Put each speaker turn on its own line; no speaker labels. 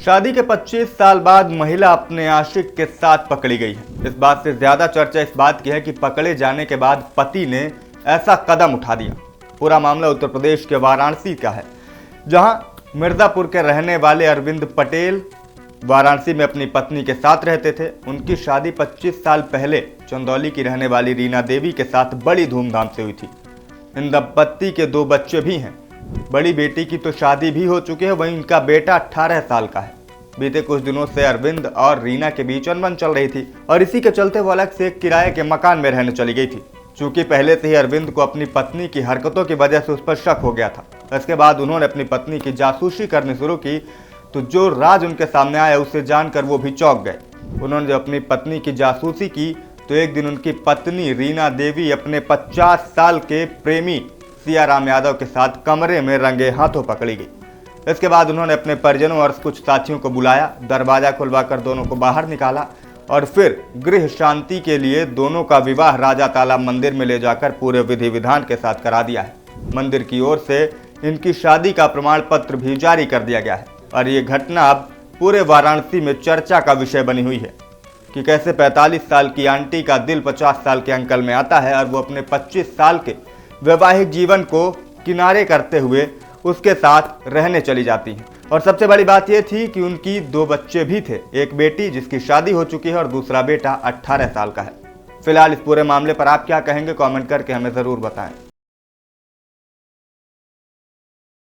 शादी के 25 साल बाद महिला अपने आशिक के साथ पकड़ी गई है। इस बात से ज्यादा चर्चा इस बात की है कि पकड़े जाने के बाद पति ने ऐसा कदम उठा दिया। पूरा मामला उत्तर प्रदेश के वाराणसी का है, जहां मिर्जापुर के रहने वाले अरविंद पटेल वाराणसी में अपनी पत्नी के साथ रहते थे। उनकी शादी 25 साल पहले चंदौली की रहने वाली रीना देवी के साथ बड़ी धूमधाम से हुई थी। इन दंपत्ति के 2 बच्चे भी हैं। बड़ी बेटी की तो शादी भी हो चुकी है, वहीं इनका बेटा 18 साल का है। बीते कुछ दिनों से अरविंद और रीना के बीच अनबन चल रही थी और इसी के चलते वो अलग से एक किराए के मकान में रहने चली गई थी। चूंकि पहले से ही अरविंद को अपनी पत्नी की हरकतों की वजह से उस पर शक हो गया था। इसके बाद उन्होंने अपनी पत्नी की जासूसी करनी शुरू की, तो जो राज उनके सामने आया उसे जानकर वो भी चौंक गए। उन्होंने जब अपनी पत्नी की जासूसी की तो एक दिन उनकी पत्नी रीना देवी अपने 50 साल के प्रेमी सियाराम यादव के साथ कमरे में रंगे हाथों पकड़ी गई। इसके बाद उन्होंने अपने परिजनों और कुछ साथियों को बुलाया, दरवाजा खुलवाकर दोनों को बाहर निकाला और फिर गृह शांति के लिए दोनों का विवाह राजा तालाब मंदिर में ले जाकर पूरे विधि विधान के साथ करा दिया है। मंदिर की ओर से इनकी शादी का प्रमाण पत्र भी जारी कर दिया गया है और ये घटना अब पूरे वाराणसी में चर्चा का विषय बनी हुई है कि कैसे 45 साल की आंटी का दिल 50 साल के अंकल में आता है और वो अपने 25 साल के वैवाहिक जीवन को किनारे करते हुए उसके साथ रहने चली जाती हैं। और सबसे बड़ी बात यह थी कि उनकी 2 बच्चे भी थे, एक बेटी जिसकी शादी हो चुकी है और दूसरा बेटा 18 साल का है। फिलहाल इस पूरे मामले पर आप क्या कहेंगे, कमेंट करके हमें ज़रूर बताएं।